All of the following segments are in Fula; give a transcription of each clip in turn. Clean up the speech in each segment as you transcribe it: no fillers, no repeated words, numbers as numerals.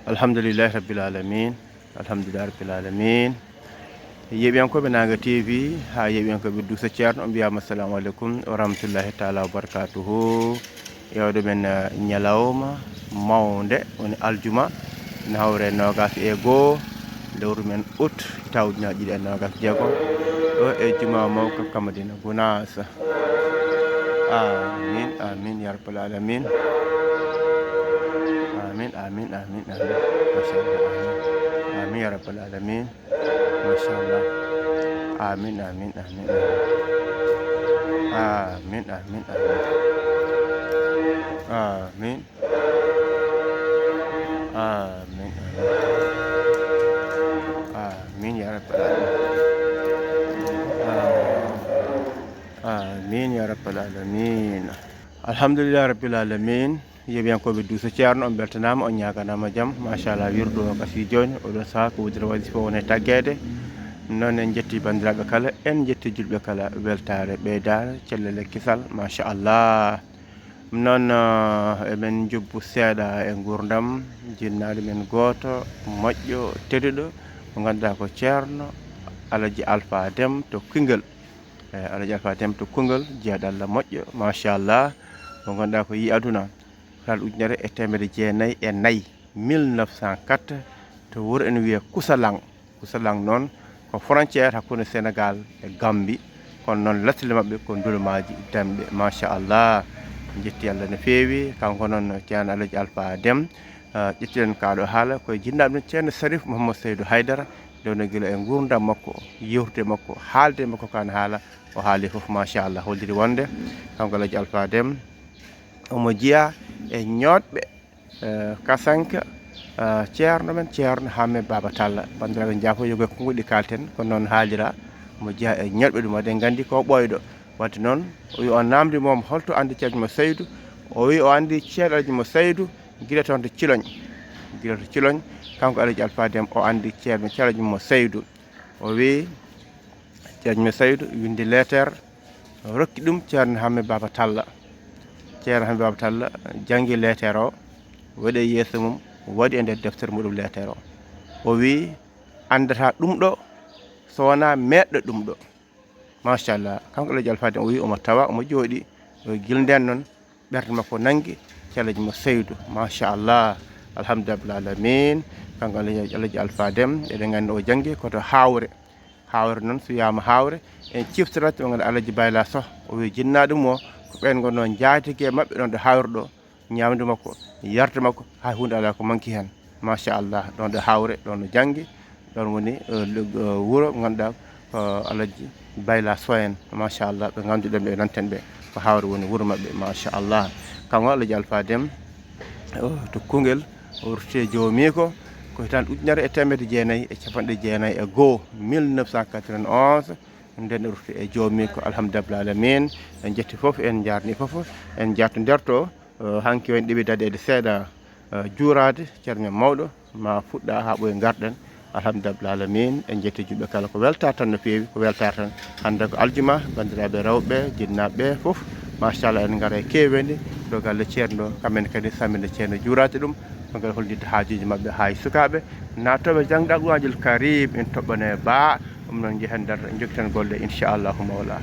Alhamdulillahi rabbil alamin. Alhamdulillahi rabbil alamin. Yeɓiyankoɓe Nanga TV ha yeɓiyankoɓe Dousa Ceerno on mbiyama assalamu aleykum wa rahmatullahi taala wa barakatuhu. Yewde men ñalawma mawde woni aljuma nawre nogas e goo lewru men août tawjunaji ɗiɗi e nogas jeegom ɗo e juma mawka Kamadina Gounass. Amin amin ya rabbal alamin. Amin amin amin amin. Masyaallah amin. Amin ya rabbal alamin. Masyaallah. Amin amin amin amin. Amin amin amin. Amin. Amin amin. Amin ya rabbal alamin. Amin ya rabbal alamin. Alhamdulillah rabbil alamin. Yeɓiyankoɓe Dousa Ceerno on beltanama on ñaganama jaam machallah wirdu o kasi joni oɗon saaha ko wudira wasifa woni taggede noon en jetti bandiraɓe kala en jetti julɓe kala weltare ɓeydare cellele kisal machallah noon emen jubbu seeɗa e gurdam jinnaɗo men goto moƴƴo tedduɗo mo ganduɗa ko Ceerno Alaji Alpha Déme to Koungheul Alaji Alpha Déme to Koungheul jeeyaɗo Allah moƴƴo machallah mo ganduɗa ko yi aduna kal ujunere e temedde jeenayyi e nayyi 1904 to wuuro ene wiye Kusalang noon ko frontiére hakkude Sénégal e Gambie kono noon lattirle mabɓe ko ndulumaji damɓe machallah jetti Allah no feewi kanko noon Ceerno Alaji Alpha Déme ƴettiɗen kaɗo haala koye jinnaɓe ɗum Ceerno Sharif Mouhamadou Seydou Haydara dewno guila e gurdam makko yewtude makko haalde makko kano haala o haali foof machallah holliri wonde kanko Alaji Alpha Déme omo jeeya e ñoɗɓe kasanka Ceerno men Ceerno Hammet Baba Talla bandiraɓe jaafo yogoy konguɗi kalten kono noon haalira omo jeeya e ñoɗɓe ɗum waɗen gandi ko ɓoyɗo wadde noon o wi o namdi mom holto andi ceerno mo Seydou o wi o andi ceerno Alaji mo Seydou guila toon to Ciloñ kanko Alaji Alpha Déme o andi ceerno Alaji mo Seydou o wi ceerno mo Seydou windi lettere rokki ɗum ceerno Hammet Baba Talla. Ceerno Hammet Baba Talla jangi lettere o waɗi e yeeso mum waɗi e nder deftere muɗum lettere o wi andata ɗum ɗo so wona meɗɗo ɗum ɗo machallah kanko Alaji Alpha Déme o wi omo tawa omo jooɗi guila nden noon ɓerde makko nangui ceerno Alaji mo Seydou machallah alhamdulillah rabbil alamin kanko Alaji Alpha Déme eɗen gandi o jangi koto Hawre noon so wiyama Hawre en ciftorata ɓe ganduɗa Alaji Bayla Sow o wi jinnaɗum o ko ɓen gonno jaatige mabɓe ɗon ɗo Hawre ɗo ñamdu makko yardu makko ha hunde ala ko manki hen machallah ɗon ɗo Hawre ɗon no jangi ɗon woni wuuro ganduɗa ko Alaji Bayla Sow en machallah ɓe ganduɗen ɓe nanten ɓe ko Hawre woni wuuro mabɓe machallah kanko Alaji Alpha Déme to Koungheul o rutte jomi ko hitande ujunere e temedde jeenayyi e capanɗe jeenayyi e goho 1991 nden rutte e joomi ko alhamdulillah rabbil alamin en jetti foof en jarni foof en jatto nderto hanki woni ɗiɓi daɗede seeɗa juurade ceerno men mawɗo ma fuɗɗa ha ɓooye garɗen alhamdulillah rabbil alamin en jetti julɓe kala ko weltare tan no feewi ko weltare tan hande ko aljuma bandiraɓe rewɓe jinnaɓe foof machallah en gaara e kewedi ɗo galle ceerno kamɓene kadi samminde ceerno juurade ɗum ɓe hollidde haajuji mabɓe ha e sukaɓe nattoɓe jangde Alqouranil Karim en toɓɓane ba ɗum noon jeehen nder jokkiten golle inchallahu mawla.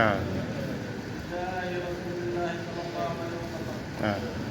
نعم. نعم.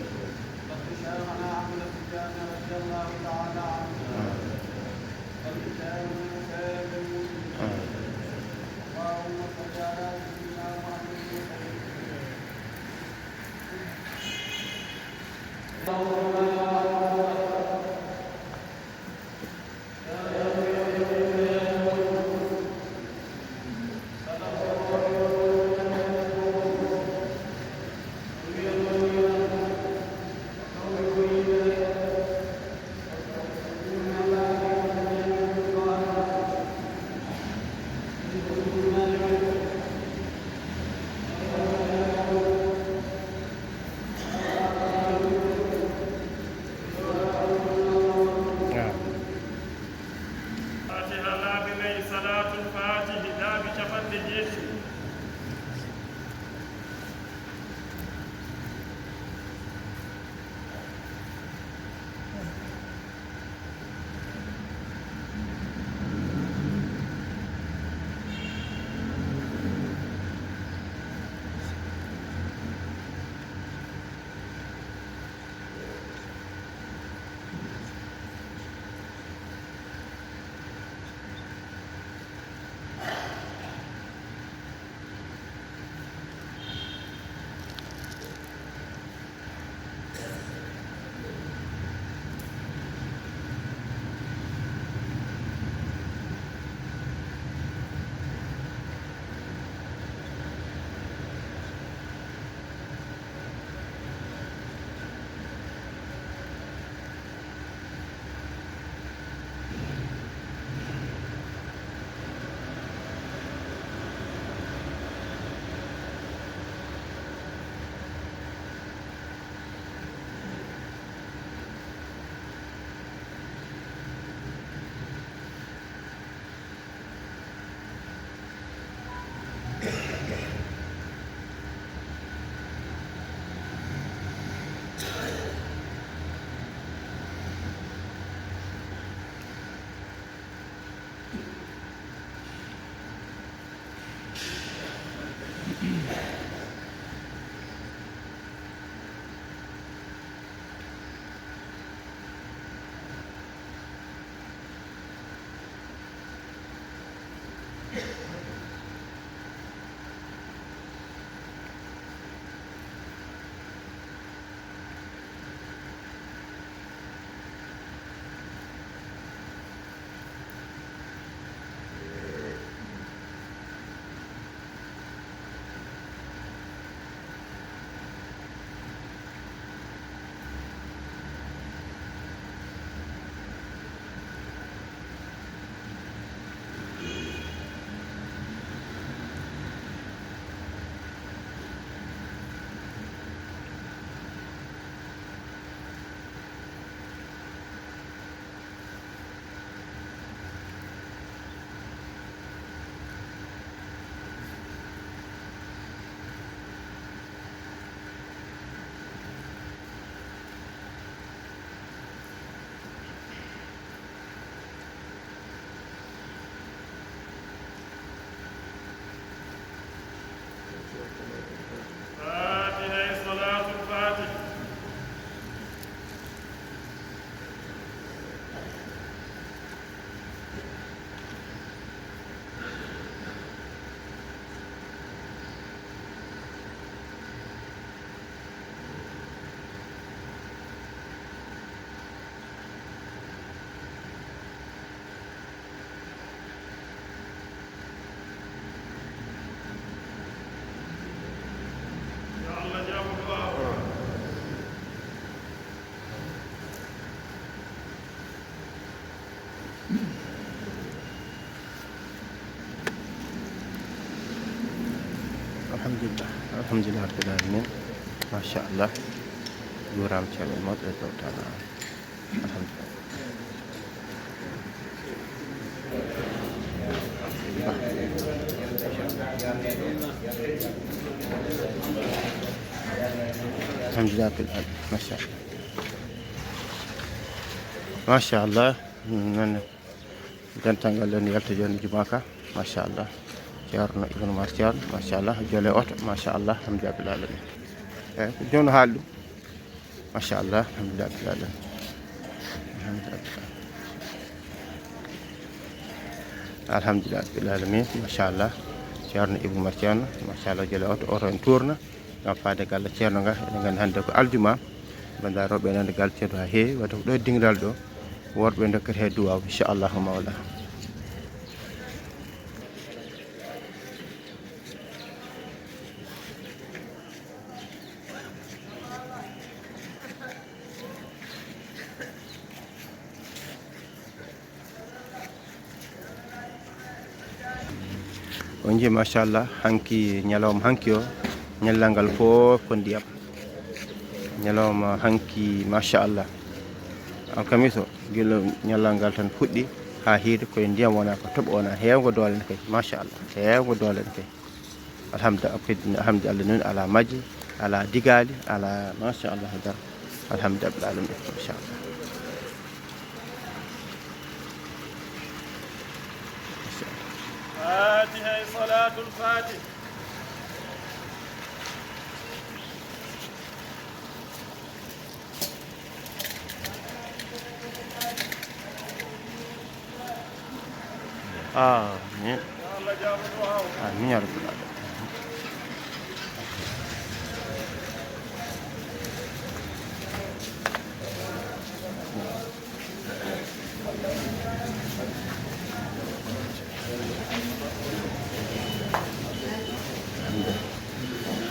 Alhamdulillah rabbil alamin. Masya Allah. Yuram Cermin Maut Taala. Alhamdulillah. Alhamdulillah rabbil alamin. Masya Allah. Masya Allah. Dan tanggal dan yalta joni jumaka. Masya Allah. ceerno Ibnu Mar Ceerno machallah jole oto machallah alhamdulillah rabbil alamin eyyi ko joni haali ɗum machallah alhamdulillah rabbil alamin alhamdulillah rabbil alamin machallah ceerno Ibnu Mar Ceerno machallah jole oto en tourna ngam faade galle ceerno nga eɗen gandi hannde ko aljuma bandiraɓe rewɓe nande galle ceerno ha heewi wadde ko ɗo e dingiral ɗo worɓe dokkata he duwaw inchallahu mawla on jii machallah hanki ñalawma hanki o ñallal ngal fof ko ndiyam ñalawma hanki machallah alkamis o guila ñallal ngal tan fuɗɗi ha hiide koye ndiyam wona ko tooɓo wona hewgo doole ne kay machallah hewgo doole ne kay alhamdulillah Allah noon ala majji ala digali ala machallah dar alhamdulillah rabbil alamin machallah فاتحة صلاة الفاتح آمين آمين يا رب العالمين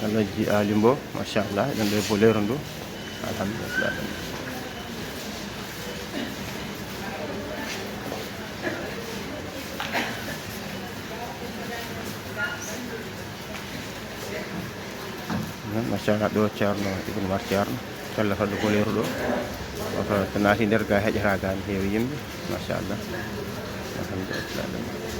Allah ji alimbo machallah eɗen ɗo e bolero ndu alhamdulillah machallah ɗo ceerno Ibnu Mar Ceerno tellataɗo bolero ɗo oto so naati nder ga heƴata ga ne heewi yimɓe machallah alhamdulillah alhamdulillah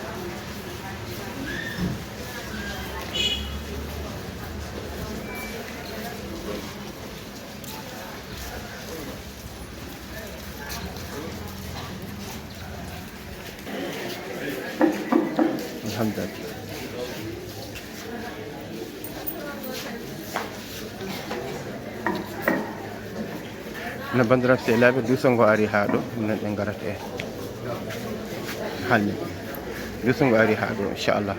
no bandiraɓe sehlaɓe duuso ari ha ɗo minen ɓe garata e halni duuso ngo ari ha ɗo inchallah